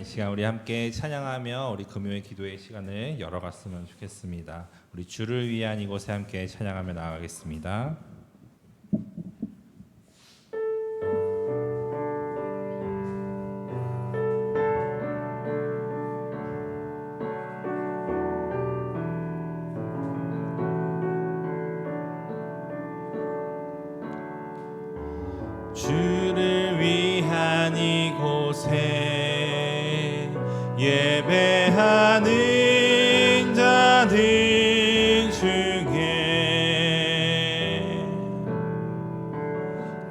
이 시간 우리 함께 찬양하며 우리 금요일 기도의 시간을 열어갔으면 좋겠습니다. 우리 주를 위한 이곳에 함께 찬양하며 나아가겠습니다. 주를 위한 이곳에 예배하는 자들 중에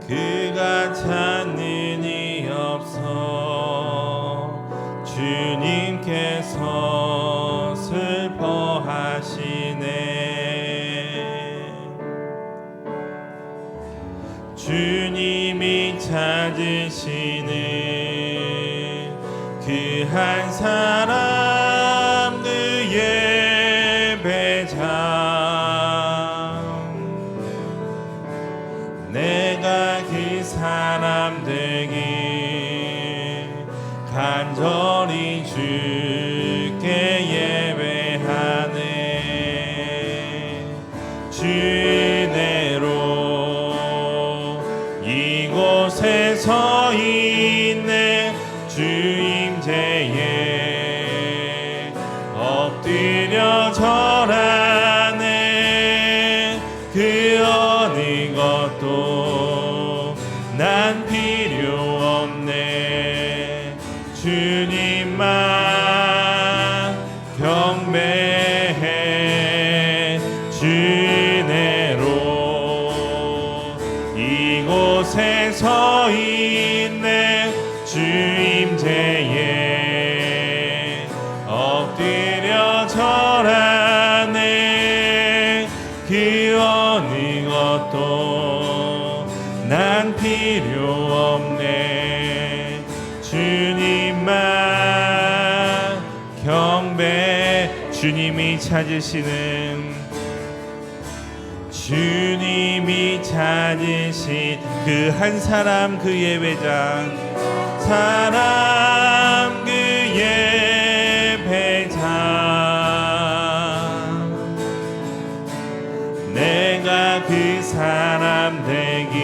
그가 찾는 이 없어 주님께서 슬퍼하시네. 주님이 찾으시는 그 한 사람 그 예배자 내가 그 사람 되기 간절히 주께 예배하네. 주내로 이곳에 서 있네. 주임제에 엎드려 절하네. 그 어느 것도 난 필요 없네. 주님만 경배해. 주내로 이곳에 서 있네. 주임제에 엎드려 절하네. 그 어느 것도 난 필요 없네. 주님만 경배. 주님이 찾으신 그 한 사람 그 예배자 사람 그 예배자 내가 그 사람 되기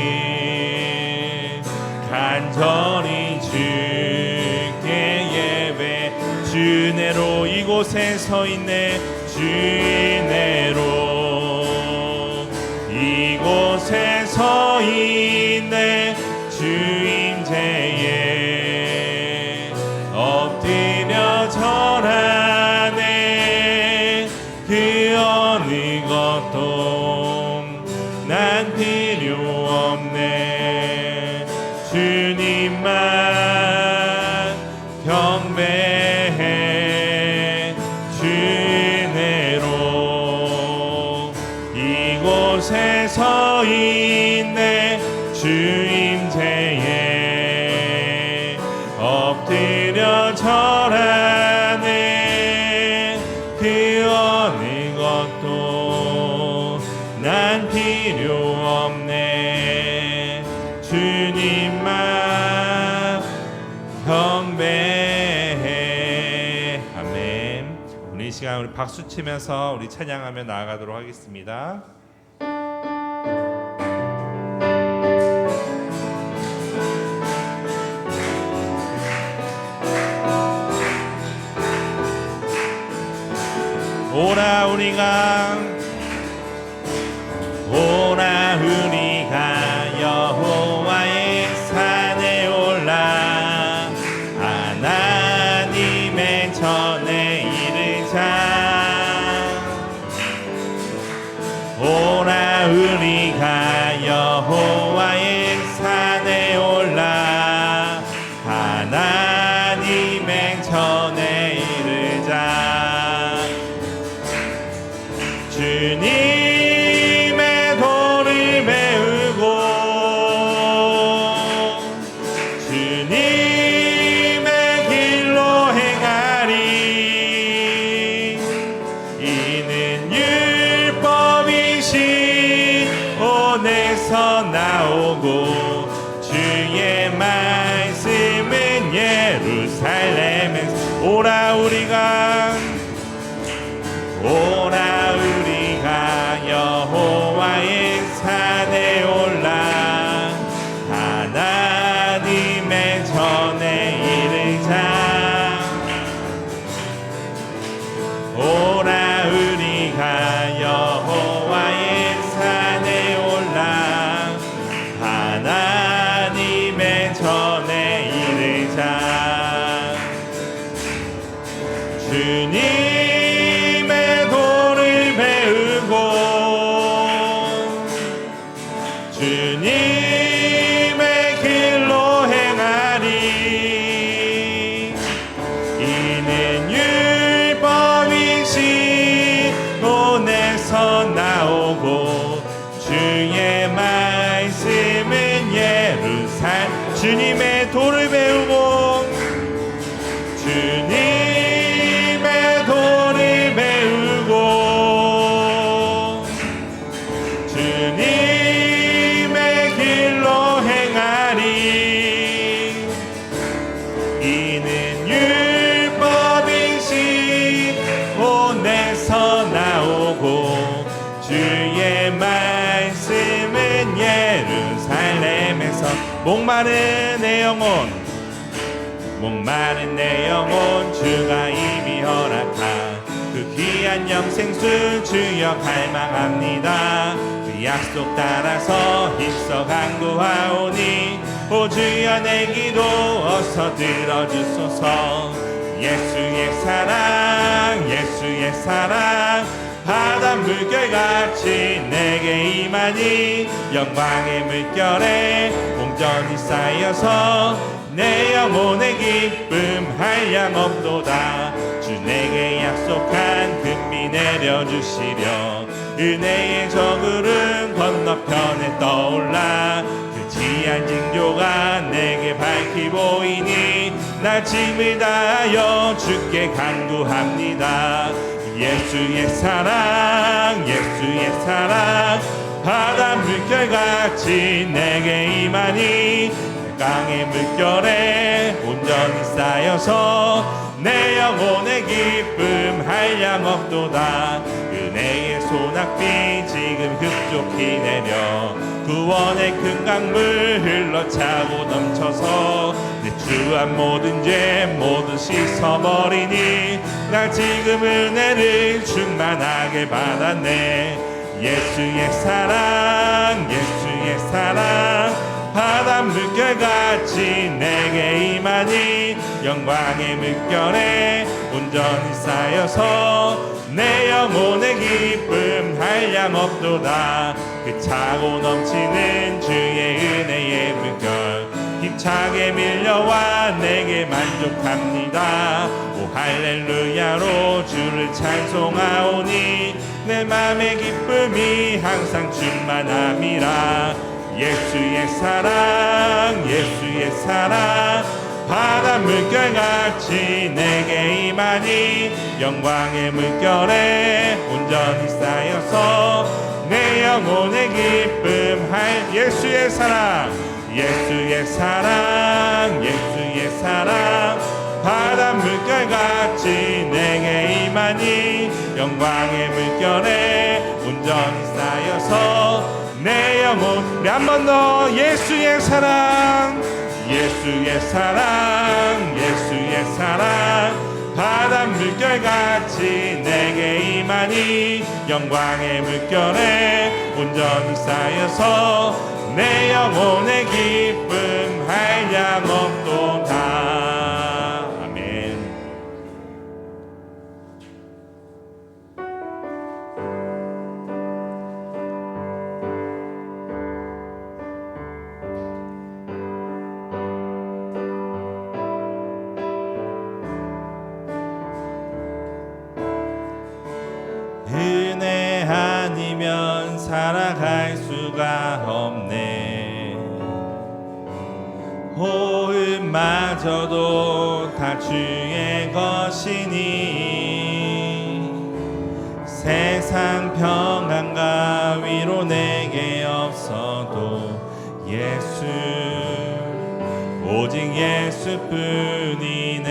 간절히 주께 예배. 주내로 이곳에 서 있네. 주내로 이곳에 서 있네. 주임제에 엎드려 절하네. 그 어느 것도 난 필요 없네. 주님만 경배해. 주내로 이곳에 서 있네. 주임제에 엎드려 절하네. 그 어느 것도 난 필요 없네. 주님만 경배해. 아멘. 우리 이 시간 우리 박수 치면서 우리 찬양하며 나아가도록 하겠습니다. 오라 우리가 여호와의 산에 올라 하나님의 전에 이르자. 오라 우리가 여호와의 산에 올라 하나님의 전에 이르자. 주님의 도를 배우고 주님의 길로 행하리. 이는 율법이신 온에서 나오고 주의 말씀은 예루살렘에 오라 우리가 여호와의 산에 올라 하나님의 전에 이르자. 오라 우리가 여호와의 산에 올라 하나님의 전에 이르자. 주님의 도를 배우고 주님의 길로 행하리. 이는 율법이 시온에서 나오고 주의 말씀은 예루살렘. 주님의 도를 배우고 주님의 도를 배우고 주님의 길로 행하리. 이는 율법이 시온에서 나오고 주의 말씀은 예루살렘에서. 목마른 내 영혼 주가 이미 허락한 그 귀한 영생수 주여 갈망합니다. 그 약속 따라서 힘써 간구하오니 오 주여 내 기도 어서 들어주소서. 예수의 사랑 바다 물결같이 내게 임하니 영광의 물결에 온전히 쌓여서 내 영혼의 기쁨 한량 없도다. 주 내게 약속한 금비 내려주시려 은혜의 저구름 건너편에 떠올라. 그 지한 징조가 내게 밝히 보이니 나 짐을 다하여 주께 간구합니다. 예수의 사랑 바다 물결같이 내게 임하니 강의 물결에 온전히 쌓여서 내 영혼의 기쁨 한량 없도다. 은혜의 소낙비 지금 급속히 내려 구원의 큰 강물 흘러차고 넘쳐서 내 주한 모든 죄 모두 씻어버리니 나 지금 은혜를 충만하게 받았네. 예수의 사랑 바다 물결같이 내게 임하니 영광의 물결에 온전히 쌓여서 내 영혼의 기쁨 한량 없도다. 그 차고 넘치는 주의 은혜의 물결 힘차게 밀려와 내게 만족합니다. 오 할렐루야로 주를 찬송하오니 내 맘의 기쁨이 항상 충만함이라. 예수의 사랑 바다 물결같이 내게 임하니 영광의 물결에 온전히 쌓여서 내 영혼의 기쁨 예수의 사랑 바다 물결같이 내게 임하니 영광의 물결에 온전히 쌓여서 내 영혼. 우리 한 번 더. 예수의 사랑 바다 물결같이 내게 임하니 영광의 물결에 온전히 쌓여서 내 영혼의 기쁨 한량 없도다. 아멘. 은혜 아니면 살아갈 수가 없네. 호흡마저도 다 주의 것이니 세상 평안과 위로 내게 없어도 예수 오직 예수뿐이네.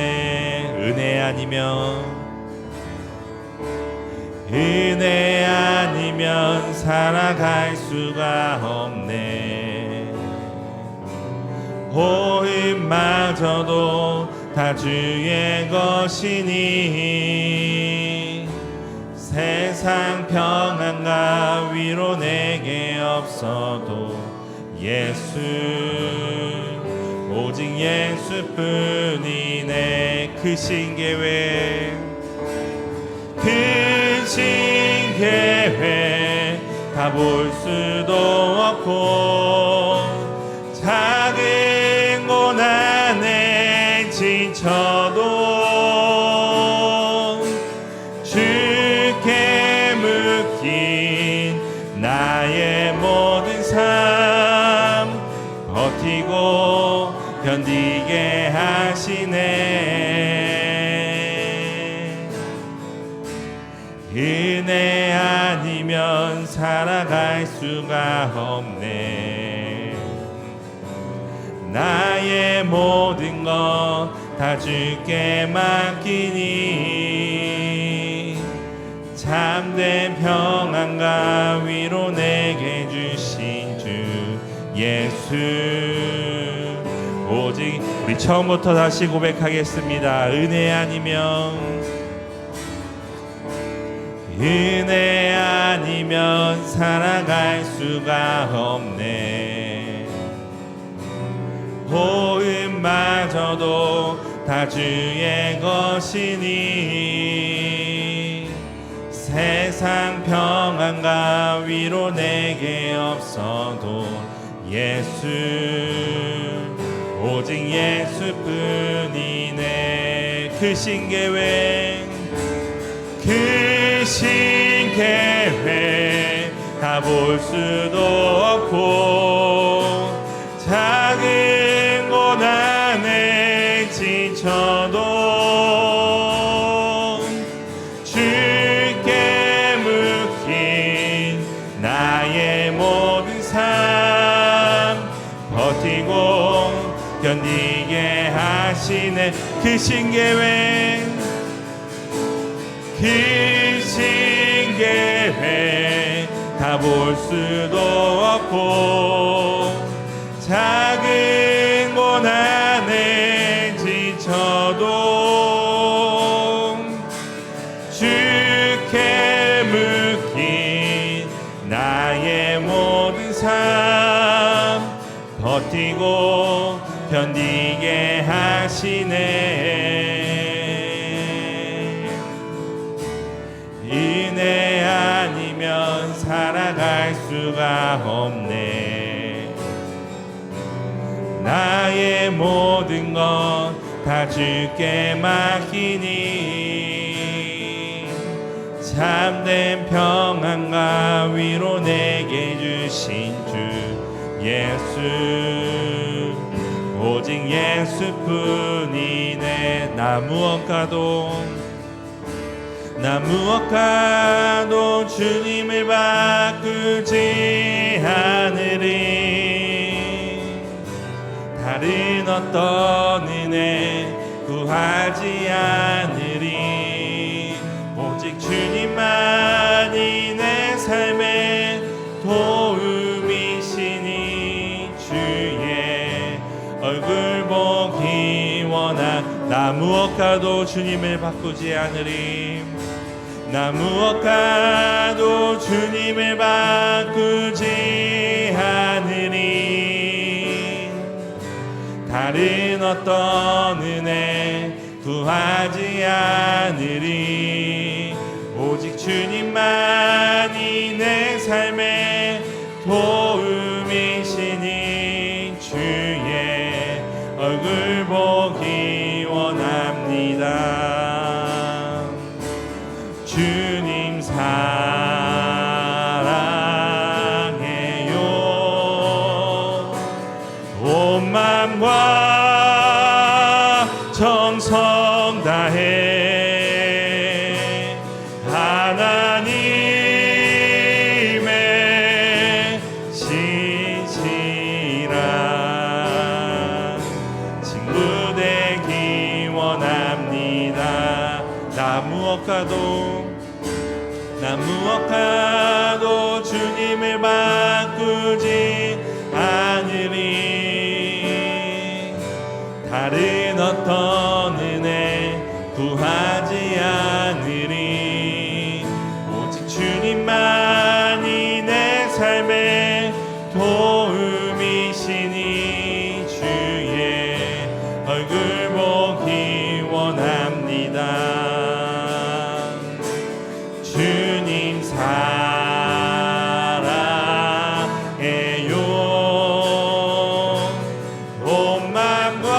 은혜 아니면 살아갈 수가 없네. 호흡마저도 다 주의 것이니 세상 평안과 위로 내게 없어도 예수, 오직 예수뿐이네. 크신 계획, 크신 계획 다 볼 수도 없고 작은 고난에 지쳐도 주께 묶인 나의 모든 삶 버티고 견디게 하시네. 은혜 아니면 살아갈 수가 없네. 나의 모든 것 다 주께 맡기니 참된 평안과 위로 내게 주신 주 예수, 오직 우리 처음부터 다시 고백하겠습니다. 은혜 아니면 살아갈 수가 없네. 호흡마저도 다 주의 것이니 세상 평안과 위로 내게 없어도 예수, 오직 예수뿐이네. 크신 계획, 크신 계획 다 볼 수도 없고 작은 고난에 지쳐도 주께 묶인 나의 모든 삶 버티고 견디게 하시네. 크신 계획, 크신 계획 다 볼 수도 없고 작은 고난에 지쳐도 주께 묶인 나의 모든 삶 버티고 견디게 하시네. 은혜 아니면 살아갈 수가 없네. 나의 모든 것 다 주께 맡기니 참된 평안과 위로 내게 주신 주 예수, 오직 예수뿐이네. 나 무엇과도 주님을 바꾸지 않으리. 다른 어떤 은혜 구하지 않으리. 오직 주님만이 내 삶의 도움이시니 주의 얼굴 보기 원하. 나 무엇과도 주님을 바꾸지 않으리. 나 무엇과도 주님을 바꾸지 않으리. 다른 어떤 은혜 구하지 않으리. 오직 주님만이 내 삶의 도움이시니 주의 얼굴 보기 원합니다. 주님 사랑해요. 온 맘과 정성 다해 하나님의 신실한 친구 되기 원합니다. 무엇과도 주님을 바꾸지 않으리. 다른 어떤 은혜 구하지 않으리. 오직 주님만이 내 삶의 도움이시니 주의 얼굴 보기 원합니다. 주님 사랑해요. 온 마음과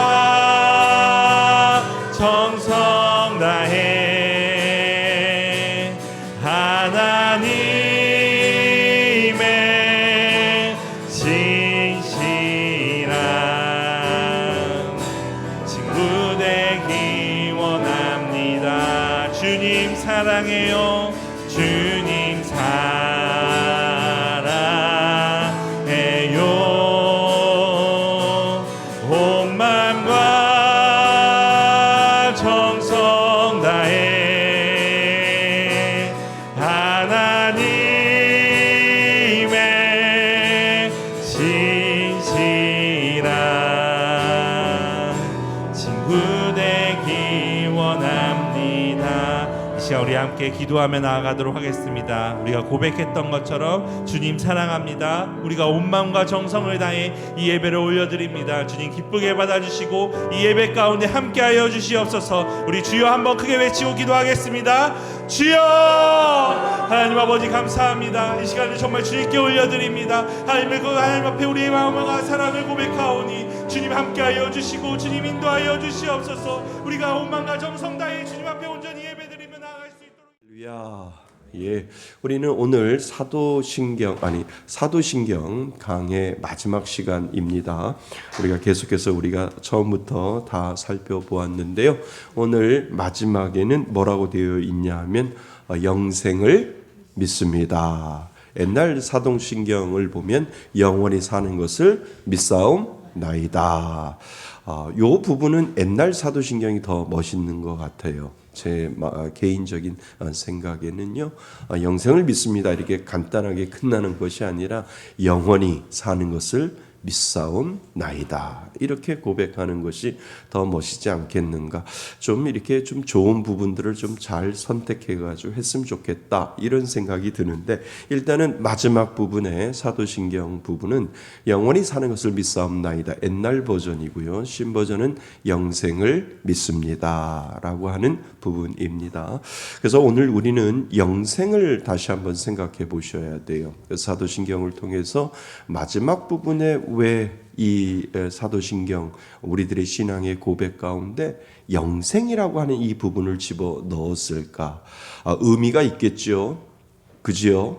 정성 다해 하나님의 신실한 친구 되기 원합니다. 주님 사랑해요. 주님 사랑해요. 온 마음과 정성 다해 하나님의 신실한 친구 되기 원합니다. 이 시간 우리 함께 기도하며 나아가도록 하겠습니다. 우리가 고백했던 것처럼 주님 사랑합니다. 우리가 온 마음과 정성을 다해 이 예배를 올려드립니다. 주님 기쁘게 받아주시고 이 예배 가운데 함께하여 주시옵소서. 우리 주여 한번 크게 외치고 기도하겠습니다. 주여! 하나님 아버지 감사합니다. 이 시간을 정말 주님께 올려드립니다. 하나님 앞에 우리의 마음과 사랑을 고백하오니 주님 함께하여 주시고 주님 인도하여 주시옵소서. 우리가 온 마음과 정성 다해 주님 앞에 온전히 예배드리며 나아갈 수 있도록. 할렐루야. 예, 우리는 오늘 사도신경 강의 마지막 시간입니다. 우리가 계속해서 우리가 처음부터 다 살펴보았는데요. 오늘 마지막에는 뭐라고 되어 있냐 하면 영생을 믿습니다. 옛날 사도신경을 보면 영원히 사는 것을 믿사옵나이다. 요 부분은 옛날 사도신경이 더 멋있는 것 같아요. 제 개인적인 생각에는요, 영생을 믿습니다 이렇게 간단하게 끝나는 것이 아니라 영원히 사는 것을 믿사옵나이다 이렇게 고백하는 것이 더 멋있지 않겠는가. 좀 이렇게 좀 좋은 부분들을 좀 잘 선택해가지고 했으면 좋겠다 이런 생각이 드는데, 일단은 마지막 부분에 사도신경 부분은 영원히 사는 것을 믿사옵나이다 옛날 버전이고요, 신버전은 영생을 믿습니다 라고 하는 부분입니다. 그래서 오늘 우리는 영생을 다시 한번 생각해 보셔야 돼요. 사도신경을 통해서 마지막 부분에 왜 이 사도신경 우리들의 신앙의 고백 가운데 영생이라고 하는 이 부분을 집어 넣었을까? 의미가 있겠죠. 그지요?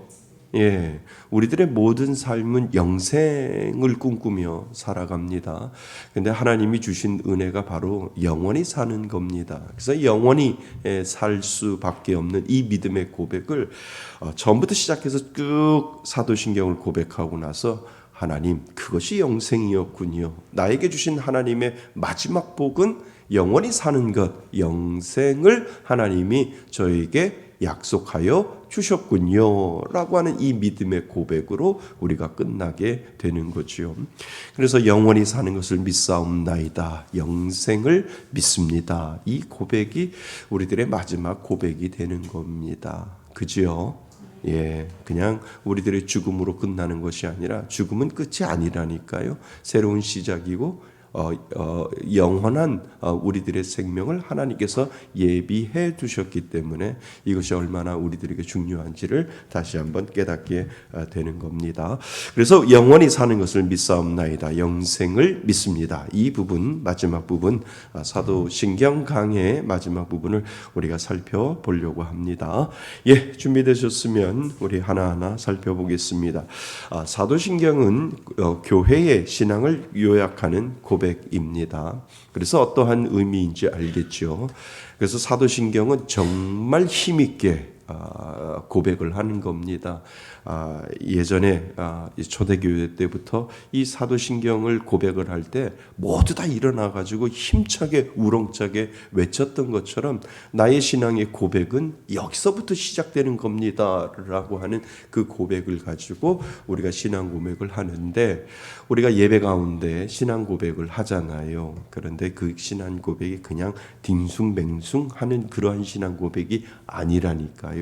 예, 우리들의 모든 삶은 영생을 꿈꾸며 살아갑니다. 근데 하나님이 주신 은혜가 바로 영원히 사는 겁니다. 그래서 영원히 살 수밖에 없는 이 믿음의 고백을 처음부터 시작해서 쭉 사도신경을 고백하고 나서 하나님, 그것이 영생이었군요. 나에게 주신 하나님의 마지막 복은 영원히 사는 것, 영생을 하나님이 저에게 약속하여 주셨군요 라고 하는 이 믿음의 고백으로 우리가 끝나게 되는 거죠. 그래서 영원히 사는 것을 믿사옵나이다, 영생을 믿습니다, 이 고백이 우리들의 마지막 고백이 되는 겁니다. 그죠? 예, 그냥 우리들의 죽음으로 끝나는 것이 아니라 죽음은 끝이 아니라니까요. 새로운 시작이고 영원한 우리들의 생명을 하나님께서 예비해 두셨기 때문에 이것이 얼마나 우리들에게 중요한지를 다시 한번 깨닫게 되는 겁니다. 그래서 영원히 사는 것을 믿사옵나이다, 영생을 믿습니다. 이 부분, 마지막 부분, 사도신경 강의 마지막 부분을 우리가 살펴보려고 합니다. 예, 준비되셨으면 우리 하나하나 살펴보겠습니다. 사도신경은 교회의 신앙을 요약하는 고백입니다. 그래서 어떠한 의미인지 알겠죠. 그래서 사도신경은 정말 힘있게 고백을 하는 겁니다. 예전에 초대교회 때부터 이 사도신경을 고백을 할 때 모두 다 일어나 가지고 힘차게 우렁차게 외쳤던 것처럼 나의 신앙의 고백은 여기서부터 시작되는 겁니다라고 하는 그 고백을 가지고 우리가 신앙 고백을 하는데, 우리가 예배 가운데 신앙 고백을 하잖아요. 그런데 그 신앙 고백이 그냥 딩숭맹숭 하는 그러한 신앙 고백이 아니라니까요.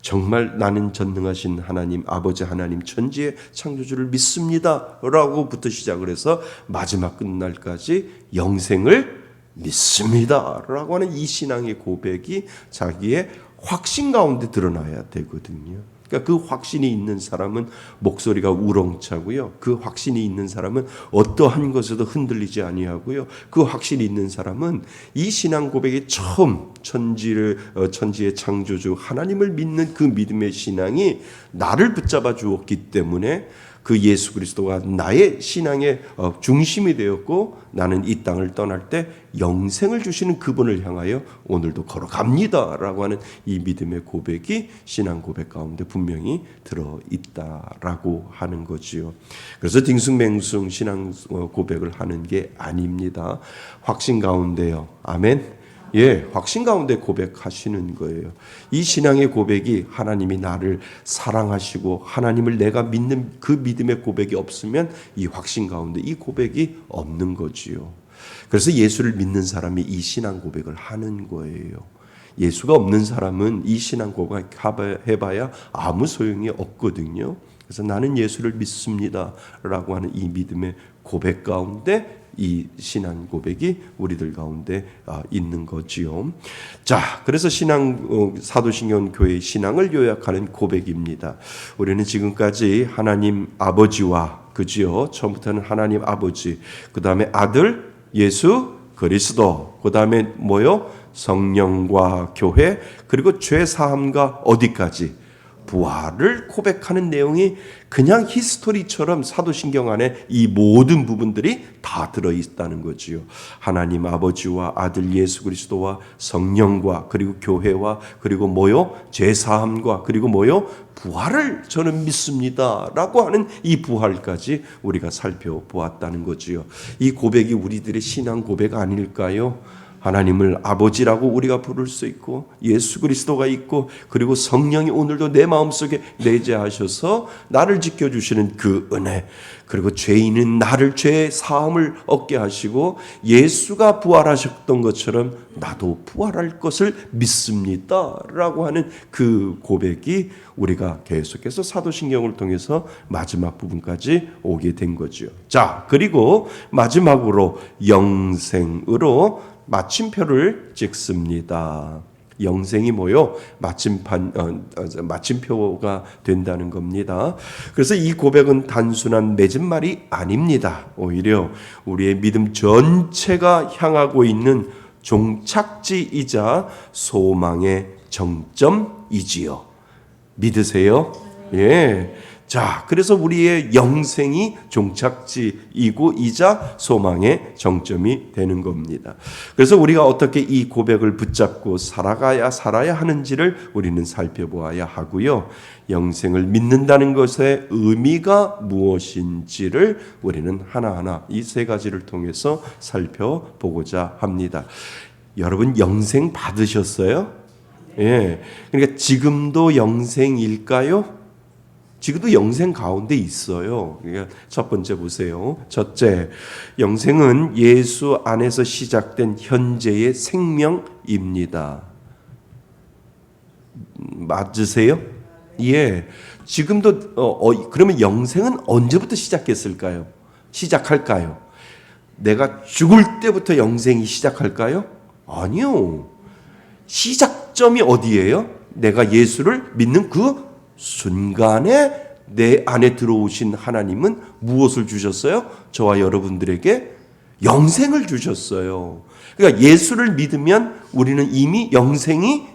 정말 나는 전능하신 하나님, 아버지 하나님, 천지의 창조주를 믿습니다 라고부터 시작을 해서 마지막 끝날까지 영생을 믿습니다 라고 하는 이 신앙의 고백이 자기의 확신 가운데 드러나야 되거든요. 그러니까 그 확신이 있는 사람은 목소리가 우렁차고요. 그 확신이 있는 사람은 어떠한 것에도 흔들리지 아니하고요. 그 확신이 있는 사람은 이 신앙 고백이 처음 천지의 창조주 하나님을 믿는 그 믿음의 신앙이 나를 붙잡아 주었기 때문에 그 예수 그리스도가 나의 신앙의 중심이 되었고, 나는 이 땅을 떠날 때 영생을 주시는 그분을 향하여 오늘도 걸어갑니다라고 하는 이 믿음의 고백이 신앙 고백 가운데 분명히 들어있다라고 하는 거지요. 그래서 딩숭맹숭 신앙 고백을 하는 게 아닙니다. 확신 가운데요. 아멘. 예, 확신 가운데 고백하시는 거예요. 이 신앙의 고백이 하나님이 나를 사랑하시고 하나님을 내가 믿는 그 믿음의 고백이 없으면 이 확신 가운데 이 고백이 없는 거지요. 그래서 예수를 믿는 사람이 이 신앙 고백을 하는 거예요. 예수가 없는 사람은 이 신앙 고백 해봐야 아무 소용이 없거든요. 그래서 나는 예수를 믿습니다 라고 하는 이 믿음의 고백 가운데 이 신앙 고백이 우리들 가운데 있는 거지요. 자, 그래서 사도신경 교회의 신앙을 요약하는 고백입니다. 우리는 지금까지 하나님 아버지와, 그지요? 처음부터는 하나님 아버지, 그 다음에 아들 예수 그리스도, 그 다음에 뭐요? 성령과 교회, 그리고 죄 사함과 어디까지? 부활을 고백하는 내용이 그냥 히스토리처럼 사도신경 안에 이 모든 부분들이 다 들어있다는 거지요. 하나님 아버지와 아들 예수 그리스도와 성령과 그리고 교회와 그리고 뭐요? 죄사함과 그리고 뭐요? 부활을 저는 믿습니다 라고 하는 이 부활까지 우리가 살펴보았다는 거지요. 이 고백이 우리들의 신앙 고백 아닐까요? 하나님을 아버지라고 우리가 부를 수 있고, 예수 그리스도가 있고, 그리고 성령이 오늘도 내 마음속에 내재하셔서 나를 지켜주시는 그 은혜, 그리고 죄인은 나를 죄의 사함을 얻게 하시고 예수가 부활하셨던 것처럼 나도 부활할 것을 믿습니다 라고 하는 그 고백이 우리가 계속해서 사도신경을 통해서 마지막 부분까지 오게 된 거죠. 자, 그리고 마지막으로 영생으로 마침표를 찍습니다. 영생이 뭐요? 마침표가 된다는 겁니다. 그래서 이 고백은 단순한 맺은 말이 아닙니다. 오히려 우리의 믿음 전체가 향하고 있는 종착지이자 소망의 정점이지요. 믿으세요? 예. 자, 그래서 우리의 영생이 종착지이고 이자 소망의 정점이 되는 겁니다. 그래서 우리가 어떻게 이 고백을 붙잡고 살아야 하는지를 우리는 살펴보아야 하고요. 영생을 믿는다는 것의 의미가 무엇인지를 우리는 하나하나 이 세 가지를 통해서 살펴보고자 합니다. 여러분 영생 받으셨어요? 예. 그러니까 지금도 영생일까요? 지금도 영생 가운데 있어요. 그러니까 첫 번째 보세요. 첫째, 영생은 예수 안에서 시작된 현재의 생명입니다. 맞으세요? 예. 지금도 그러면 영생은 언제부터 시작했을까요? 시작할까요? 내가 죽을 때부터 영생이 시작할까요? 아니요. 시작점이 어디예요? 내가 예수를 믿는 그 순간에 내 안에 들어오신 하나님은 무엇을 주셨어요? 저와 여러분들에게 영생을 주셨어요. 그러니까 예수를 믿으면 우리는 이미 영생이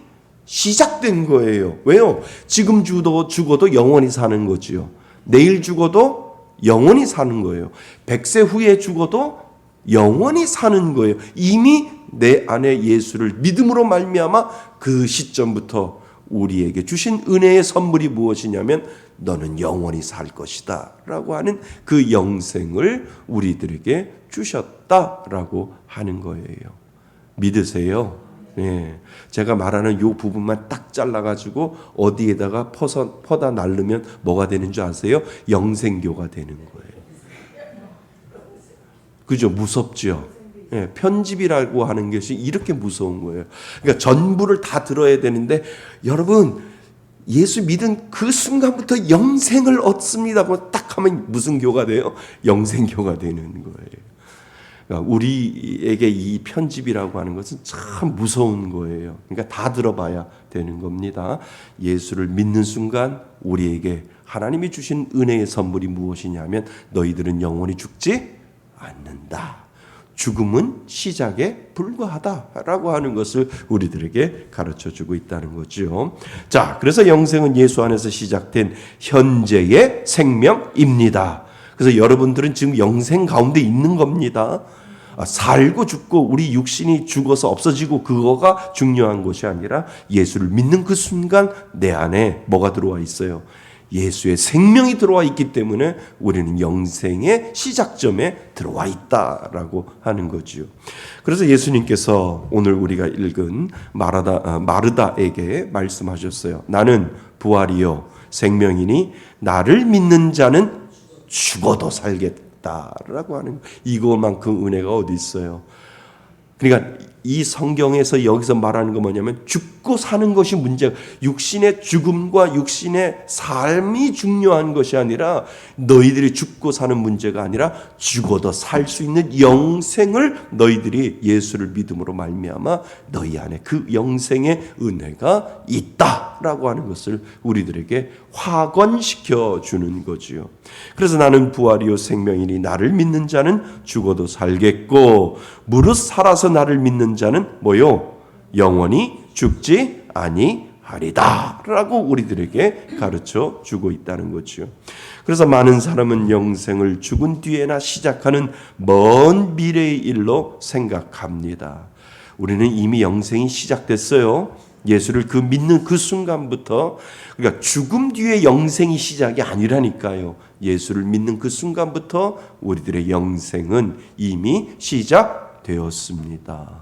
시작된 거예요. 왜요? 지금 죽어도 영원히 사는 거지요. 내일 죽어도 영원히 사는 거예요. 100세 후에 죽어도 영원히 사는 거예요. 이미 내 안에 예수를 믿음으로 말미암아 그 시점부터 우리에게 주신 은혜의 선물이 무엇이냐면 너는 영원히 살 것이다 라고 하는 그 영생을 우리들에게 주셨다라고 하는 거예요. 믿으세요? 네. 제가 말하는 이 부분만 딱 잘라가지고 어디에다가 퍼다 날르면 뭐가 되는 줄 아세요? 영생교가 되는 거예요. 그죠? 무섭죠? 네. 편집이라고 하는 것이 이렇게 무서운 거예요. 그러니까 전부를 다 들어야 되는데 여러분 예수 믿은 그 순간부터 영생을 얻습니다. 딱 하면 무슨 교가 돼요? 영생교가 되는 거예요. 그러니까 우리에게 이 편집이라고 하는 것은 참 무서운 거예요. 그러니까 다 들어봐야 되는 겁니다. 예수를 믿는 순간 우리에게 하나님이 주신 은혜의 선물이 무엇이냐면 너희들은 영원히 죽지 않는다. 죽음은 시작에 불과하다라고 하는 것을 우리들에게 가르쳐주고 있다는 거죠. 자, 그래서 영생은 예수 안에서 시작된 현재의 생명입니다. 그래서 여러분들은 지금 영생 가운데 있는 겁니다. 살고 죽고 우리 육신이 죽어서 없어지고 그거가 중요한 것이 아니라 예수를 믿는 그 순간 내 안에 뭐가 들어와 있어요? 예수의 생명이 들어와 있기 때문에 우리는 영생의 시작점에 들어와 있다라고 하는 거지요. 그래서 예수님께서 오늘 우리가 읽은 마르다에게 말씀하셨어요. 나는 부활이요 생명이니 나를 믿는 자는 죽어도 살겠다라고 하는 이거만큼 은혜가 어디 있어요? 그러니까 이 성경에서 여기서 말하는 거 뭐냐면 죽고 사는 것이 문제가 육신의 죽음과 육신의 삶이 중요한 것이 아니라 너희들이 죽고 사는 문제가 아니라 죽어도 살 수 있는 영생을 너희들이 예수를 믿음으로 말미암아 너희 안에 그 영생의 은혜가 있다라고 하는 것을 우리들에게 확언시켜 주는 거지요. 그래서 나는 부활이요 생명이니 나를 믿는 자는 죽어도 살겠고 무릇 살아서 나를 믿는 자는 뭐요? 영원히 죽지 아니하리다 라고 우리들에게 가르쳐 주고 있다는 거죠. 그래서 많은 사람은 영생을 죽은 뒤에나 시작하는 먼 미래의 일로 생각합니다. 우리는 이미 영생이 시작됐어요. 예수를 그 믿는 그 순간부터 그러니까 죽음 뒤에 영생이 시작이 아니라니까요. 예수를 믿는 그 순간부터 우리들의 영생은 이미 시작되었습니다.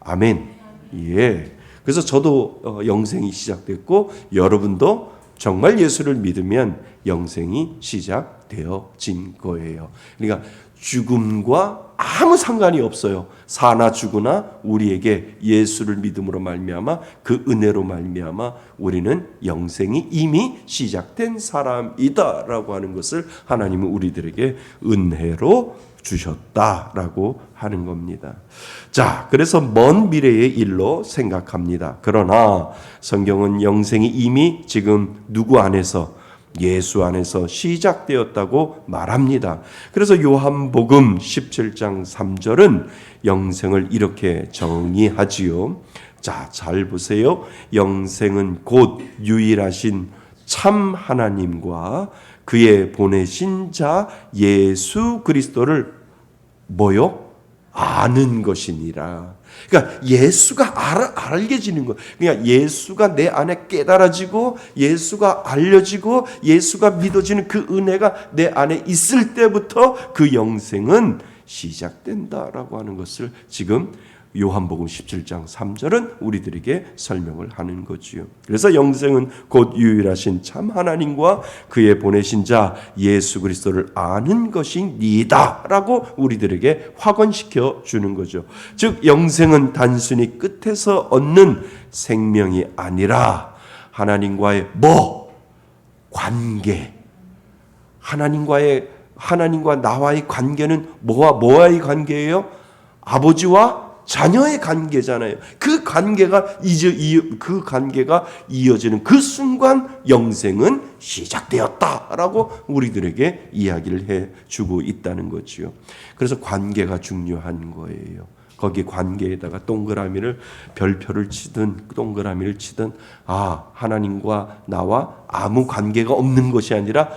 아멘. 예. 그래서 저도 영생이 시작됐고 여러분도 정말 예수를 믿으면 영생이 시작되어진 거예요. 그러니까 죽음과 아무 상관이 없어요. 사나 죽으나 우리에게 예수를 믿음으로 말미암아 그 은혜로 말미암아 우리는 영생이 이미 시작된 사람이다라고 하는 것을 하나님은 우리들에게 은혜로 주셨다라고 하는 겁니다. 자, 그래서 먼 미래의 일로 생각합니다. 그러나 성경은 영생이 이미 지금 누구 안에서 예수 안에서 시작되었다고 말합니다. 그래서 요한복음 17장 3절은 영생을 이렇게 정의하지요. 자, 잘 보세요. 영생은 곧 유일하신 참 하나님과 그의 보내신 자 예수 그리스도를 뭐요? 아는 것이니라. 그러니까 예수가 알게지는 거. 그러니까 예수가 내 안에 깨달아지고 예수가 알려지고 예수가 믿어지는 그 은혜가 내 안에 있을 때부터 그 영생은 시작된다라고 하는 것을 지금 요한복음 17장 3절은 우리들에게 설명을 하는 거지요. 그래서 영생은 곧 유일하신 참 하나님과 그의 보내신 자 예수 그리스도를 아는 것이니다라고 우리들에게 확언시켜 주는 거죠. 즉 영생은 단순히 끝에서 얻는 생명이 아니라 하나님과의 관계. 하나님과 나와의 관계는 뭐와의 관계예요? 아버지와 자녀의 관계잖아요. 그 관계가 이어지는 그 순간 영생은 시작되었다라고 우리들에게 이야기를 해주고 있다는 거지요. 그래서 관계가 중요한 거예요. 거기 관계에다가 별표를 치든 동그라미를 치든 하나님과 나와 아무 관계가 없는 것이 아니라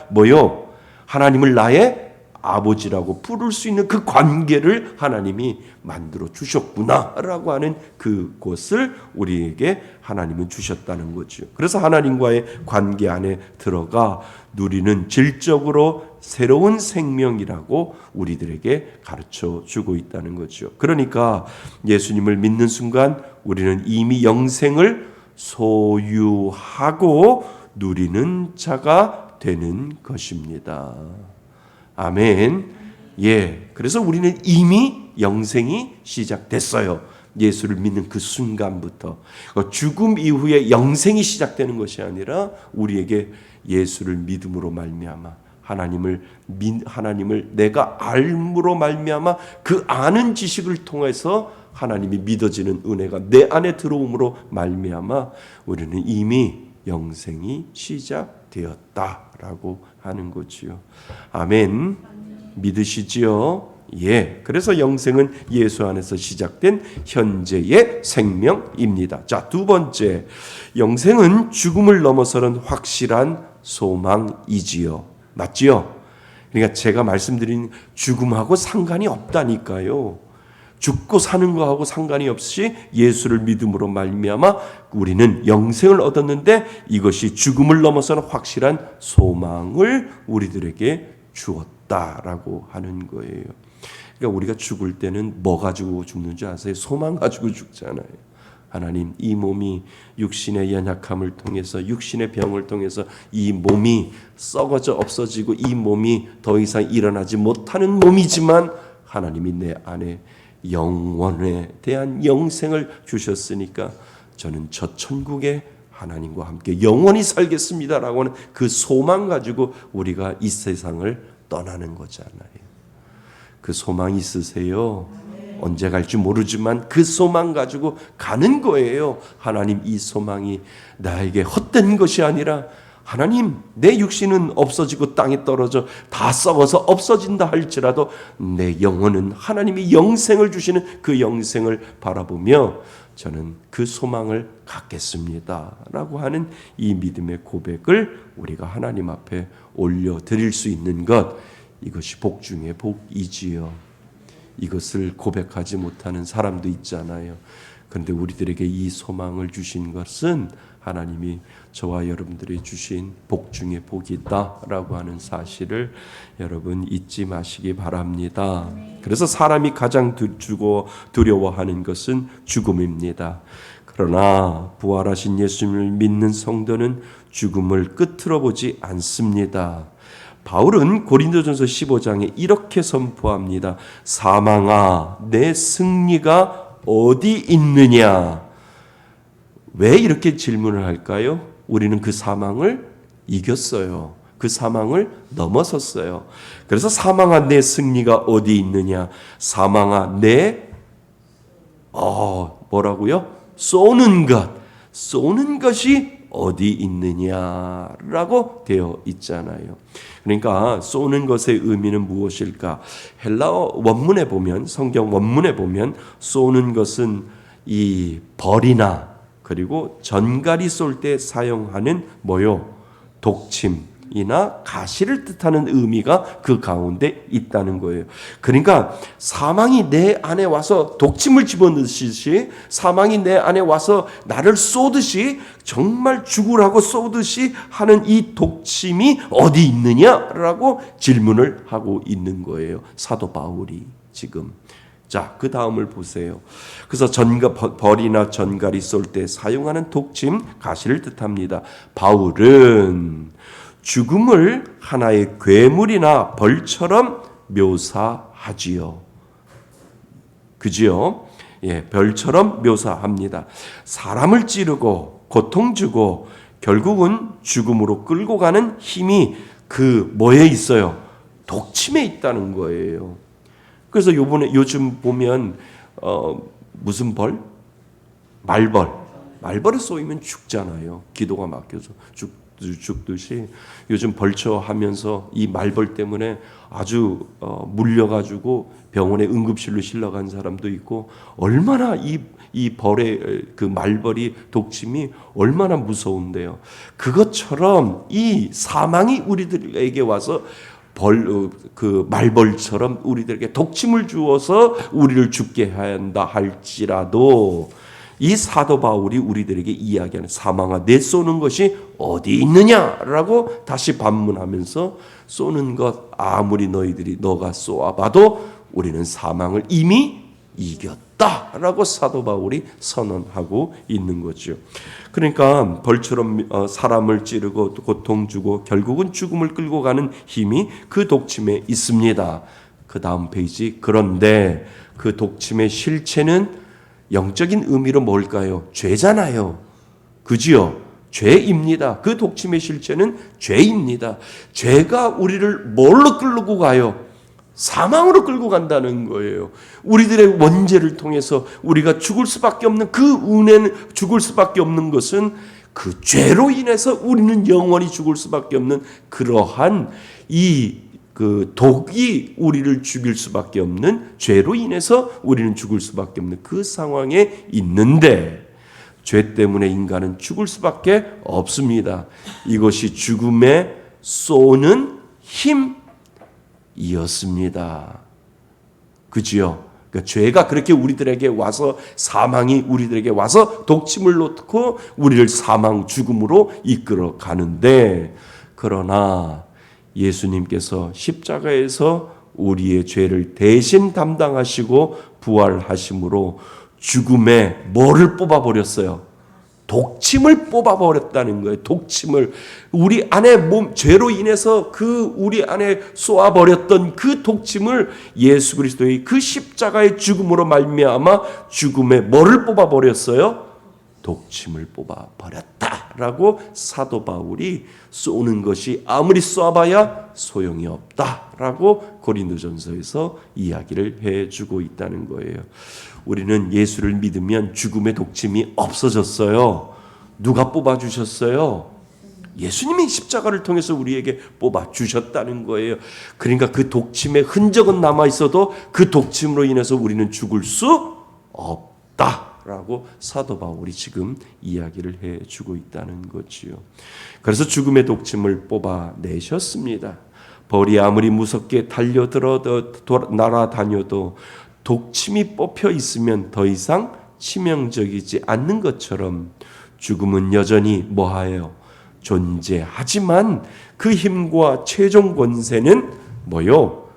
하나님을 나의 아버지라고 부를 수 있는 그 관계를 하나님이 만들어 주셨구나라고 하는 그것을 우리에게 하나님은 주셨다는 거죠. 그래서 하나님과의 관계 안에 들어가 누리는 질적으로 새로운 생명이라고 우리들에게 가르쳐 주고 있다는 거죠. 그러니까 예수님을 믿는 순간 우리는 이미 영생을 소유하고 누리는 자가 되는 것입니다. 아멘. 예. 그래서 우리는 이미 영생이 시작됐어요. 예수를 믿는 그 순간부터. 죽음 이후에 영생이 시작되는 것이 아니라 우리에게 예수를 믿음으로 말미암아 하나님을 내가 알므로 말미암아 그 아는 지식을 통해서 하나님이 믿어지는 은혜가 내 안에 들어옴으로 말미암아 우리는 이미 영생이 시작되었다라고 하는 거지요. 아멘. 믿으시지요? 예. 그래서 영생은 예수 안에서 시작된 현재의 생명입니다. 자, 두 번째. 영생은 죽음을 넘어서는 확실한 소망이지요. 맞지요? 그러니까 제가 말씀드린 죽음하고 상관이 없다니까요. 죽고 사는 거하고 상관이 없이 예수를 믿음으로 말미암아 우리는 영생을 얻었는데 이것이 죽음을 넘어서는 확실한 소망을 우리들에게 주었다라고 하는 거예요. 그러니까 우리가 죽을 때는 뭐 가지고 죽는 줄 아세요? 소망 가지고 죽잖아요. 하나님, 이 몸이 육신의 연약함을 통해서 육신의 병을 통해서 이 몸이 썩어져 없어지고 이 몸이 더 이상 일어나지 못하는 몸이지만 하나님이 내 안에 영원에 대한 영생을 주셨으니까 저는 저 천국에 하나님과 함께 영원히 살겠습니다라고 하는 그 소망 가지고 우리가 이 세상을 떠나는 거잖아요. 그 소망 있으세요? 언제 갈지 모르지만 그 소망 가지고 가는 거예요. 하나님, 이 소망이 나에게 헛된 것이 아니라 하나님, 내 육신은 없어지고 땅에 떨어져 다 썩어서 없어진다 할지라도 내 영혼은 하나님이 영생을 주시는 그 영생을 바라보며 저는 그 소망을 갖겠습니다 라고 하는 이 믿음의 고백을 우리가 하나님 앞에 올려드릴 수 있는 것, 이것이 복 중에 복이지요. 이것을 고백하지 못하는 사람도 있잖아요. 그런데 우리들에게 이 소망을 주신 것은 하나님이 저와 여러분들이 주신 복 중에 복이 있다라고 하는 사실을 여러분 잊지 마시기 바랍니다. 그래서 사람이 가장 두려워하는 것은 죽음입니다. 그러나 부활하신 예수님을 믿는 성도는 죽음을 끝으로 보지 않습니다. 바울은 고린도전서 15장에 이렇게 선포합니다. 사망아, 내 승리가 어디 있느냐? 왜 이렇게 질문을 할까요? 우리는 그 사망을 이겼어요. 그 사망을 넘어섰어요. 그래서 사망아, 내 승리가 어디 있느냐? 사망아, 내 뭐라고요? 쏘는 것이 어디 있느냐라고 되어 있잖아요. 그러니까 쏘는 것의 의미는 무엇일까? 헬라어 원문에 보면, 성경 원문에 보면 쏘는 것은 이 벌이나 그리고 전갈이 쏠 때 사용하는 독침이나 가시를 뜻하는 의미가 그 가운데 있다는 거예요. 그러니까 사망이 내 안에 와서 독침을 집어넣듯이, 사망이 내 안에 와서 나를 쏘듯이, 정말 죽으라고 쏘듯이 하는 이 독침이 어디 있느냐라고 질문을 하고 있는 거예요. 사도 바울이 지금. 자, 그 다음을 보세요. 그래서 벌이나 전갈이 쏠 때 사용하는 독침, 가시를 뜻합니다. 바울은 죽음을 하나의 괴물이나 벌처럼 묘사하지요. 그지요? 예, 별처럼 묘사합니다. 사람을 찌르고 고통 주고 결국은 죽음으로 끌고 가는 힘이 그 뭐에 있어요? 독침에 있다는 거예요. 그래서 요즘 보면 무슨 벌? 말벌에 쏘이면 죽잖아요. 기도가 막혀서 죽듯이 요즘 벌처 하면서 이 말벌 때문에 아주 물려가지고 병원에 응급실로 실려간 사람도 있고, 얼마나 이 벌의 그 말벌이 독침이 얼마나 무서운데요. 그것처럼 이 사망이 우리들에게 와서 그 말벌처럼 우리들에게 독침을 주어서 우리를 죽게 한다 할지라도 이 사도 바울이 우리들에게 이야기하는 사망아 내 쏘는 것이 어디 있느냐라고 다시 반문하면서 쏘는 것 아무리 너가 쏘아봐도 우리는 사망을 이미 이겼다라고 사도 바울이 선언하고 있는 거죠. 그러니까 벌처럼 사람을 찌르고 고통 주고 결국은 죽음을 끌고 가는 힘이 그 독침에 있습니다. 그 다음 페이지. 그런데 그 독침의 실체는 영적인 의미로 뭘까요? 죄잖아요. 그지요? 죄입니다. 그 독침의 실체는 죄입니다. 죄가 우리를 뭘로 끌고 가요? 사망으로 끌고 간다는 거예요. 우리들의 원죄를 통해서 우리가 죽을 수밖에 없는 그 은혜는 죽을 수밖에 없는 것은 그 죄로 인해서 우리는 영원히 죽을 수밖에 없는 그러한 그 독이 우리를 죽일 수밖에 없는 죄로 인해서 우리는 죽을 수밖에 없는 그 상황에 있는데 죄 때문에 인간은 죽을 수밖에 없습니다. 이것이 죽음에 쏘는 힘이었습니다. 그지요? 그러니까 죄가 그렇게 우리들에게 와서 사망이 우리들에게 와서 독침을 놓고 우리를 사망 죽음으로 이끌어 가는데 그러나 예수님께서 십자가에서 우리의 죄를 대신 담당하시고 부활하심으로 죽음에 뭐를 뽑아버렸어요? 독침을 뽑아버렸다는 거예요. 독침을 우리 안에 죄로 인해서 우리 안에 쏘아버렸던 그 독침을 예수 그리스도의 그 십자가의 죽음으로 말미암아 죽음에 뭐를 뽑아버렸어요? 독침을 뽑아버렸다라고 사도 바울이 쏘는 것이 아무리 쏘아봐야 소용이 없다라고 고린도전서에서 이야기를 해주고 있다는 거예요. 우리는 예수를 믿으면 죽음의 독침이 없어졌어요. 누가 뽑아주셨어요? 예수님이 십자가를 통해서 우리에게 뽑아주셨다는 거예요. 그러니까 그 독침의 흔적은 남아있어도 그 독침으로 인해서 우리는 죽을 수 없다. 라고 사도 바울이 지금 이야기를 해주고 있다는 거지요. 그래서 죽음의 독침을 뽑아내셨습니다. 벌이 아무리 무섭게 달려들어 날아다녀도 독침이 뽑혀 있으면 더 이상 치명적이지 않는 것처럼 죽음은 여전히 뭐하여 존재하지만 그 힘과 최종 권세는 뭐요?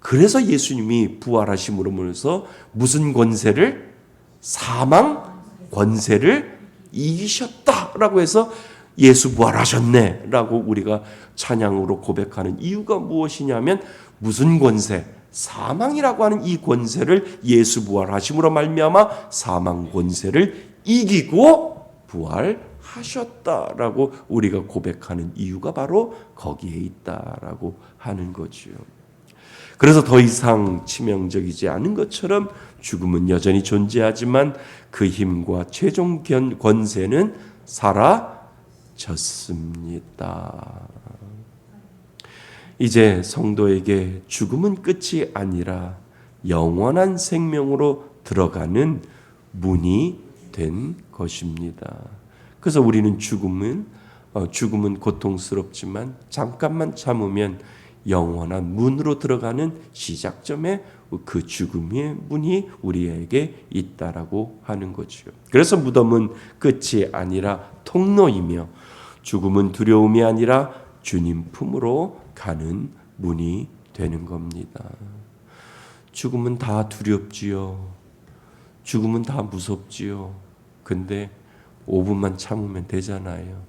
그래서 예수님이 부활하심으로 인해서 무슨 권세를? 사망 권세를 이기셨다라고 해서 예수 부활하셨네라고 우리가 찬양으로 고백하는 이유가 무엇이냐면 무슨 권세? 사망이라고 하는 이 권세를 예수 부활하심으로 말미암아 사망 권세를 이기고 부활하셨다라고 우리가 고백하는 이유가 바로 거기에 있다라고 하는 거지요. 그래서 더 이상 치명적이지 않은 것처럼 죽음은 여전히 존재하지만 그 힘과 최종 권세는 사라졌습니다. 이제 성도에게 죽음은 끝이 아니라 영원한 생명으로 들어가는 문이 된 것입니다. 그래서 우리는 죽음은 고통스럽지만 잠깐만 참으면 영원한 문으로 들어가는 시작점에 그 죽음의 문이 우리에게 있다라고 하는 거죠. 그래서 무덤은 끝이 아니라 통로이며 죽음은 두려움이 아니라 주님 품으로 가는 문이 되는 겁니다. 죽음은 다 두렵지요. 죽음은 다 무섭지요. 근데 5분만 참으면 되잖아요.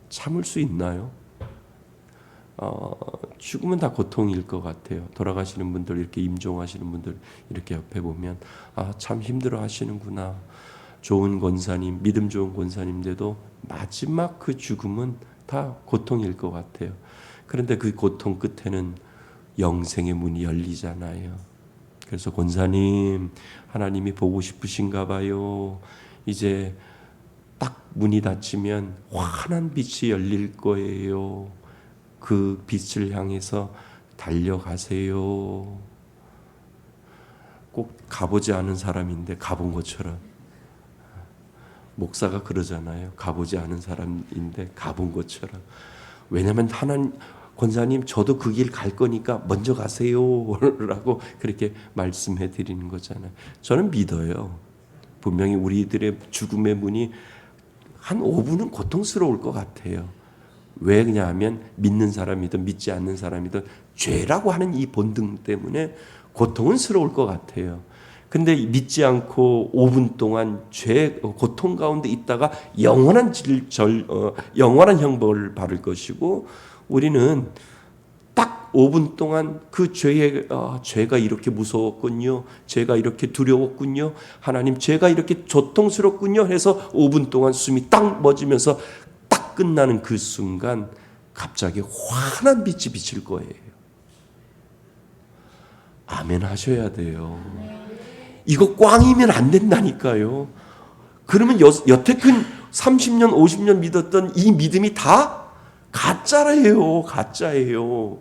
참을 수 있나요? 죽음은 다 고통일 것 같아요. 돌아가시는 분들, 이렇게 임종하시는 분들 이렇게 옆에 보면 참 힘들어 하시는구나. 좋은 권사님, 믿음 좋은 권사님인데도 마지막 그 죽음은 다 고통일 것 같아요. 그런데 그 고통 끝에는 영생의 문이 열리잖아요. 그래서 권사님, 하나님이 보고 싶으신가 봐요. 이제 딱 문이 닫히면 환한 빛이 열릴 거예요. 그 빛을 향해서 달려가세요. 꼭 가보지 않은 사람인데 가본 것처럼 목사가 그러잖아요. 가보지 않은 사람인데 가본 것처럼. 왜냐하면 하나님 권사님 저도 그 길 갈 거니까 먼저 가세요라고 그렇게 말씀해 드리는 거잖아요. 저는 믿어요. 분명히 우리들의 죽음의 문이 한 5분은 고통스러울 것 같아요. 왜 그러냐면 믿는 사람이든 믿지 않는 사람이든 죄라고 하는 이 본능 때문에 고통은 스러울 것 같아요. 근데 믿지 않고 5분 동안 죄 고통 가운데 있다가 영원한 영원한 형벌을 받을 것이고, 우리는 딱 5분 동안 그 죄가 이렇게 무서웠군요. 죄가 이렇게 두려웠군요. 하나님 죄가 이렇게 고통스럽군요. 해서 5분 동안 숨이 딱 멎으면서 딱 끝나는 그 순간 갑자기 환한 빛이 비칠 거예요. 아멘 하셔야 돼요. 이거 꽝이면 안 된다니까요. 그러면 여태껏 30년, 50년 믿었던 이 믿음이 다 가짜예요. 가짜예요.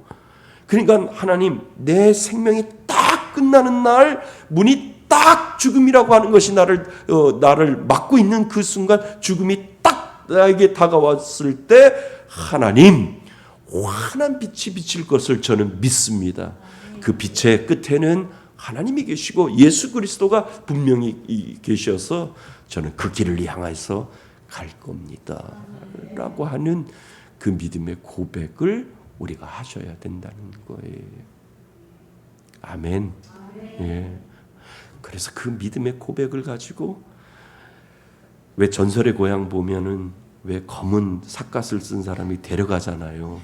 그러니까 하나님, 내 생명이 딱 끝나는 날, 문이 딱 죽음이라고 하는 것이 나를 막고 있는 그 순간, 죽음이 딱 나에게 다가왔을 때 하나님, 환한 빛이 비칠 것을 저는 믿습니다. 그 빛의 끝에는 하나님이 계시고 예수 그리스도가 분명히 계셔서 저는 그 길을 향해서 갈 겁니다. 라고 하는 그 믿음의 고백을 우리가 하셔야 된다는 거예요. 아멘. 예. 그래서 그 믿음의 고백을 가지고, 왜 전설의 고향 보면은 왜 검은 삿갓을 쓴 사람이 데려가잖아요.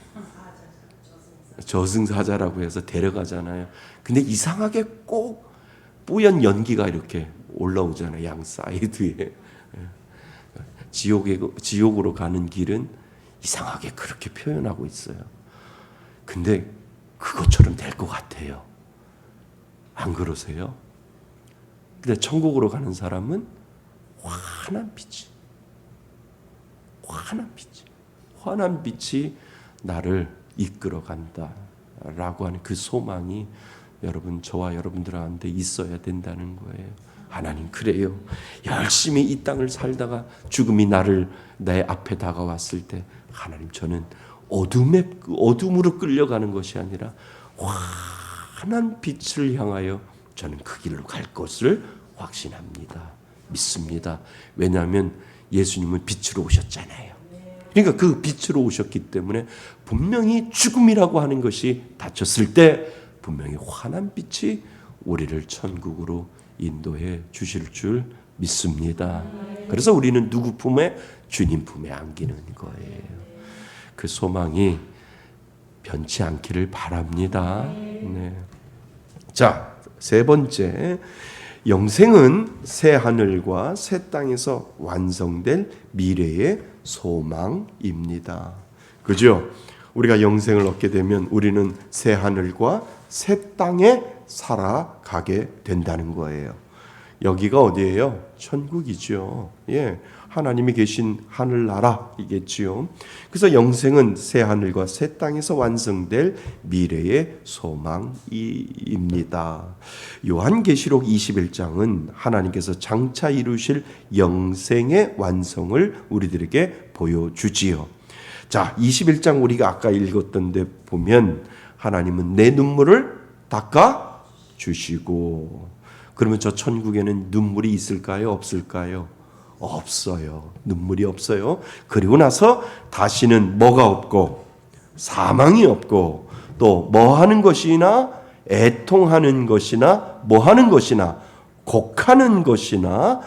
저승사자라고 해서 데려가잖아요. 근데 이상하게 꼭 뿌연 연기가 이렇게 올라오잖아요. 양 사이드에. 지옥으로 가는 길은 이상하게 그렇게 표현하고 있어요. 근데 그것처럼 될 것 같아요. 안 그러세요? 근데 천국으로 가는 사람은 환한 빛이 나를 이끌어 간다라고 하는 그 소망이 여러분, 저와 여러분들한테 있어야 된다는 거예요. 하나님, 그래요. 열심히 이 땅을 살다가 죽음이 내 앞에 다가왔을 때, 하나님, 저는 어둠으로 끌려가는 것이 아니라 환한 빛을 향하여 저는 그 길로 갈 것을 확신합니다. 믿습니다. 왜냐하면 예수님은 빛으로 오셨잖아요. 그러니까 그 빛으로 오셨기 때문에 분명히 죽음이라고 하는 것이 닥쳤을 때 분명히 환한 빛이 우리를 천국으로 인도해 주실 줄 믿습니다. 그래서 우리는 누구 품에? 주님 품에 안기는 거예요. 그 소망이 변치 않기를 바랍니다. 네. 자, 세 번째, 영생은 새 하늘과 새 땅에서 완성될 미래의 소망입니다. 그죠? 우리가 영생을 얻게 되면 우리는 새 하늘과 새 땅에 살아가게 된다는 거예요. 여기가 어디예요? 천국이죠. 예, 하나님이 계신 하늘나라이겠지요. 그래서 영생은 새 하늘과 새 땅에서 완성될 미래의 소망입니다. 요한계시록 21장은 하나님께서 장차 이루실 영생의 완성을 우리들에게 보여주지요. 자, 21장 우리가 아까 읽었던 데 보면 하나님은 내 눈물을 닦아 주시고, 그러면 저 천국에는 눈물이 있을까요? 없을까요? 없어요. 눈물이 없어요. 그리고 나서 다시는 뭐가 없고, 사망이 없고, 또 뭐 하는 것이나, 애통하는 것이나, 뭐 하는 것이나, 곡하는 것이나,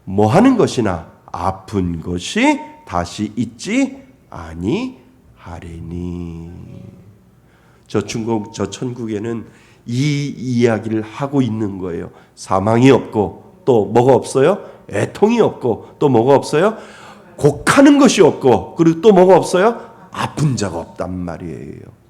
뭐 하는 것이나, 아픈 것이 다시 있지 아니하리니. 저 천국에는 이 이야기를 하고 있는 거예요. 사망이 없고, 또 뭐가 없어요? 애통이 없고, 또 뭐가 없어요? 곡하는 것이 없고, 그리고 또 뭐가 없어요? 아픈 자가 없단 말이에요.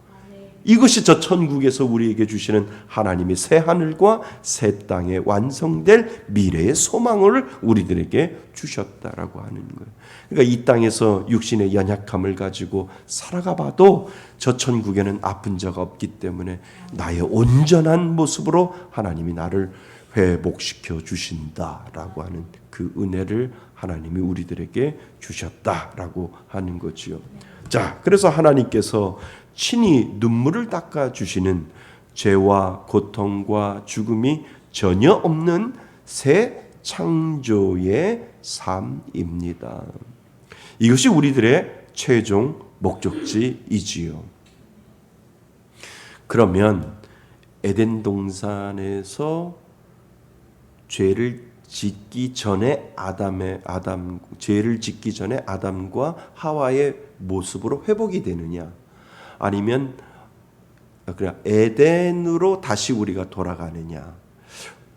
이것이 저 천국에서 우리에게 주시는 하나님의 새 하늘과 새 땅에 완성될 미래의 소망을 우리들에게 주셨다라고 하는 거예요. 그러니까 이 땅에서 육신의 연약함을 가지고 살아가 봐도 저 천국에는 아픈 자가 없기 때문에 나의 온전한 모습으로 하나님이 나를 회복시켜 주신다라고 하는 그 은혜를 하나님이 우리들에게 주셨다라고 하는 거지요. 자, 그래서 하나님께서 친히 눈물을 닦아 주시는 죄와 고통과 죽음이 전혀 없는 새 창조의 삶입니다. 이것이 우리들의 최종 목적지이지요. 그러면 에덴 동산에서 죄를 짓기 전에 죄를 짓기 전에 아담과 하와의 모습으로 회복이 되느냐, 아니면 그냥 에덴으로 다시 우리가 돌아가느냐?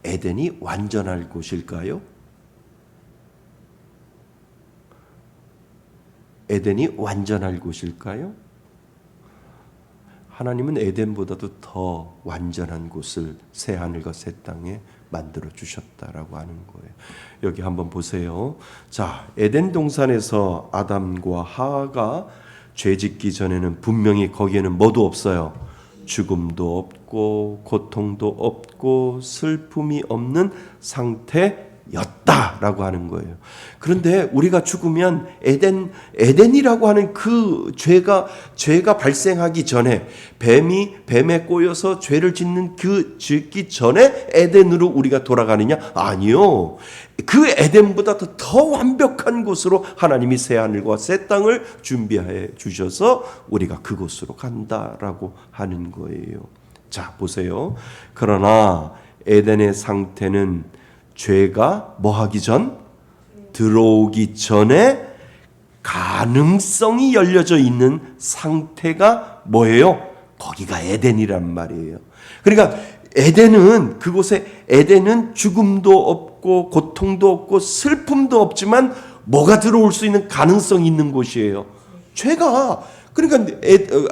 에덴이 완전할 곳일까요? 에덴이 완전할 곳일까요? 하나님은 에덴보다도 더 완전한 곳을 새 하늘과 새 땅에 만들어 주셨다라고 하는 거예요. 여기 한번 보세요. 자, 에덴 동산에서 아담과 하와가 죄 짓기 전에는 분명히 거기에는 뭐도 없어요. 죽음도 없고 고통도 없고 슬픔이 없는 상태였다라고 하는 거예요. 그런데 우리가 죽으면 에덴이라고 하는 그 죄가 발생하기 전에 뱀에 꼬여서 죄를 짓기 전에 에덴으로 우리가 돌아가느냐? 아니요. 그 에덴보다 더 완벽한 곳으로 하나님이 새 하늘과 새 땅을 준비해 주셔서 우리가 그곳으로 간다라고 하는 거예요. 자, 보세요. 그러나 에덴의 상태는 죄가 뭐하기 전? 들어오기 전에 가능성이 열려져 있는 상태가 뭐예요? 거기가 에덴이란 말이에요. 그러니까 에덴은 죽음도 없고 고통도 없고 슬픔도 없지만 뭐가 들어올 수 있는 가능성이 있는 곳이에요. 죄가. 그러니까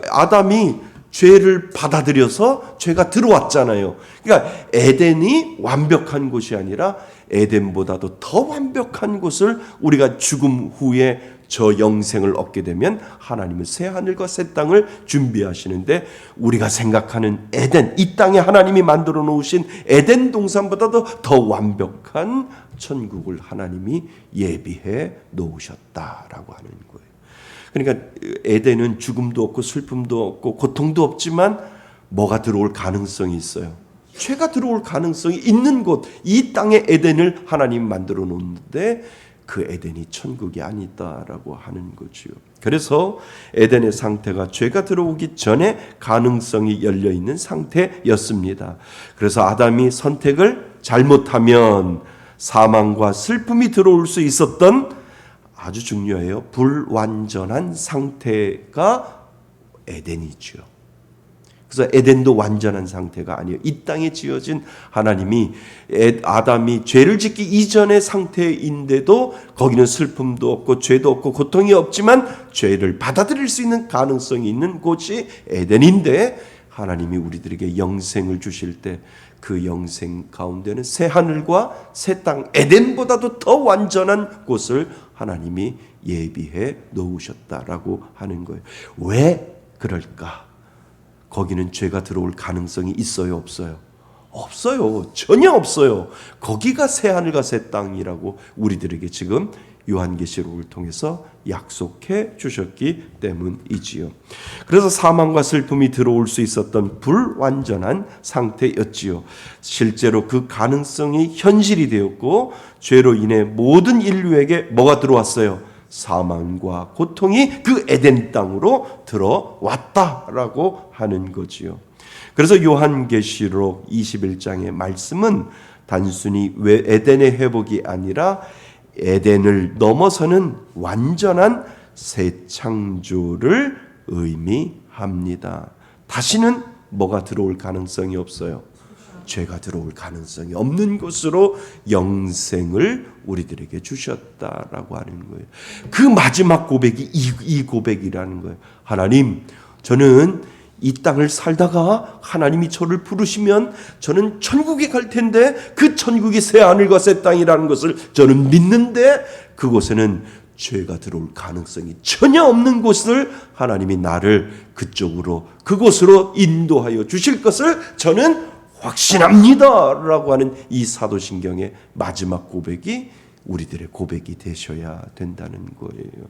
아담이 죄를 받아들여서 죄가 들어왔잖아요. 그러니까 에덴이 완벽한 곳이 아니라 에덴보다도 더 완벽한 곳을 우리가 죽음 후에 저 영생을 얻게 되면 하나님은 새 하늘과 새 땅을 준비하시는데, 우리가 생각하는 에덴, 이 땅에 하나님이 만들어 놓으신 에덴 동산보다도 더 완벽한 천국을 하나님이 예비해 놓으셨다라고 하는 거예요. 그러니까 에덴은 죽음도 없고 슬픔도 없고 고통도 없지만 뭐가 들어올 가능성이 있어요. 죄가 들어올 가능성이 있는 곳, 이 땅의 에덴을 하나님 만들어 놓는데 그 에덴이 천국이 아니다라고 하는 거지요. 그래서 에덴의 상태가 죄가 들어오기 전에 가능성이 열려 있는 상태였습니다. 그래서 아담이 선택을 잘못하면 사망과 슬픔이 들어올 수 있었던, 아주 중요해요, 불완전한 상태가 에덴이죠. 그래서 에덴도 완전한 상태가 아니에요. 이 땅에 지어진 하나님이 아담이 죄를 짓기 이전의 상태인데도 거기는 슬픔도 없고 죄도 없고 고통이 없지만 죄를 받아들일 수 있는 가능성이 있는 곳이 에덴인데, 하나님이 우리들에게 영생을 주실 때 그 영생 가운데는 새 하늘과 새 땅, 에덴보다도 더 완전한 곳을 하나님이 예비해 놓으셨다라고 하는 거예요. 왜 그럴까? 거기는 죄가 들어올 가능성이 있어요, 없어요? 없어요. 전혀 없어요. 거기가 새 하늘과 새 땅이라고 우리들에게 지금 요한계시록을 통해서 약속해 주셨기 때문이지요. 그래서 사망과 슬픔이 들어올 수 있었던 불완전한 상태였지요. 실제로 그 가능성이 현실이 되었고, 죄로 인해 모든 인류에게 뭐가 들어왔어요? 사망과 고통이 그 에덴 땅으로 들어왔다라고 하는 거지요. 그래서 요한계시록 21장의 말씀은 단순히 에덴의 회복이 아니라 에덴을 넘어서는 완전한 새 창조를 의미합니다. 다시는 뭐가 들어올 가능성이 없어요. 죄가 들어올 가능성이 없는 곳으로 영생을 우리들에게 주셨다라고 하는 거예요. 그 마지막 고백이 이 고백이라는 거예요. 하나님, 저는 이 땅을 살다가 하나님이 저를 부르시면 저는 천국에 갈 텐데, 그 천국이 새 하늘과 새 땅이라는 것을 저는 믿는데, 그곳에는 죄가 들어올 가능성이 전혀 없는 곳을 하나님이 나를 그곳으로 인도하여 주실 것을 저는 확신합니다라고 하는 이 사도신경의 마지막 고백이 우리들의 고백이 되셔야 된다는 거예요.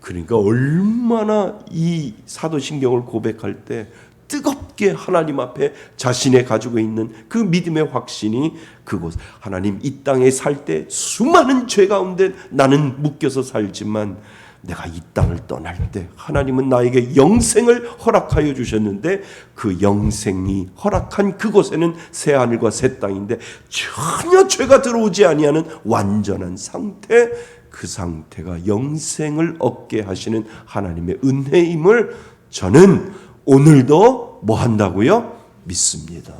그러니까 얼마나 이 사도신경을 고백할 때 뜨겁게 하나님 앞에 자신의 가지고 있는 그 믿음의 확신이 그곳 하나님 이 땅에 살 때 수많은 죄 가운데 나는 묶여서 살지만 내가 이 땅을 떠날 때 하나님은 나에게 영생을 허락하여 주셨는데 그 영생이 허락한 그곳에는 새 하늘과 새 땅인데 전혀 죄가 들어오지 아니하는 완전한 상태, 그 상태가 영생을 얻게 하시는 하나님의 은혜임을 저는 오늘도 뭐 한다고요? 믿습니다.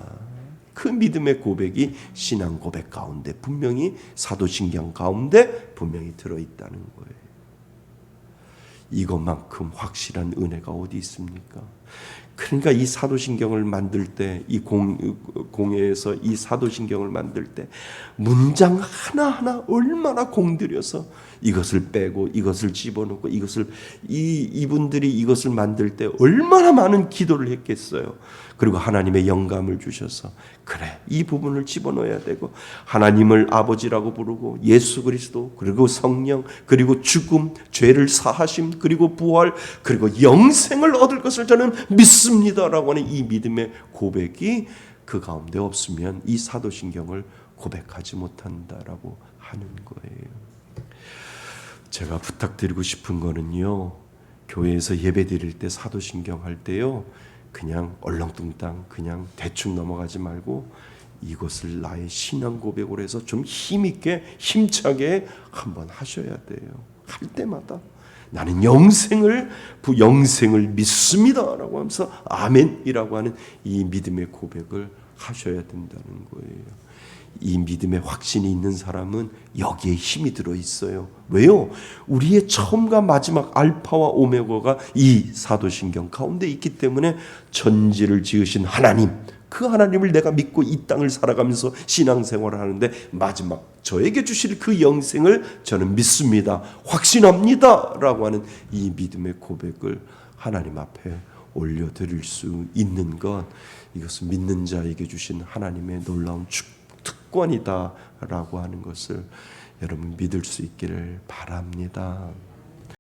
그 믿음의 고백이 신앙 고백 가운데 분명히 사도신경 가운데 분명히 들어있다는 거예요. 이것만큼 확실한 은혜가 어디 있습니까? 그러니까 이 사도신경을 만들 때, 이 공예에서 이 사도신경을 만들 때 문장 하나하나 얼마나 공들여서 이것을 빼고 이것을 집어넣고 이분들이 이것을 만들 때 얼마나 많은 기도를 했겠어요. 그리고 하나님의 영감을 주셔서 그래 이 부분을 집어넣어야 되고 하나님을 아버지라고 부르고 예수 그리스도 그리고 성령 그리고 죽음 죄를 사하심 그리고 부활 그리고 영생을 얻을 것을 저는 믿습니다라고 하는 이 믿음의 고백이 그 가운데 없으면 이 사도신경을 고백하지 못한다라고 하는 거예요. 제가 부탁드리고 싶은 거는요, 교회에서 예배 드릴 때 사도신경 할 때요, 그냥 얼렁뚱땅 그냥 대충 넘어가지 말고 이것을 나의 신앙 고백으로 해서 좀 힘있게 힘차게 한번 하셔야 돼요. 할 때마다 나는 영생을 믿습니다라고 하면서 아멘이라고 하는 이 믿음의 고백을 하셔야 된다는 거예요. 이 믿음의 확신이 있는 사람은 여기에 힘이 들어 있어요. 왜요? 우리의 처음과 마지막 알파와 오메가가 이 사도신경 가운데 있기 때문에 천지를 지으신 하나님, 그 하나님을 내가 믿고 이 땅을 살아가면서 신앙생활을 하는데 마지막 저에게 주실 그 영생을 저는 믿습니다. 확신합니다. 라고 하는 이 믿음의 고백을 하나님 앞에 올려드릴 수 있는 것, 이것은 믿는 자에게 주신 하나님의 놀라운 특권이다라고 하는 것을 여러분 믿을 수 있기를 바랍니다.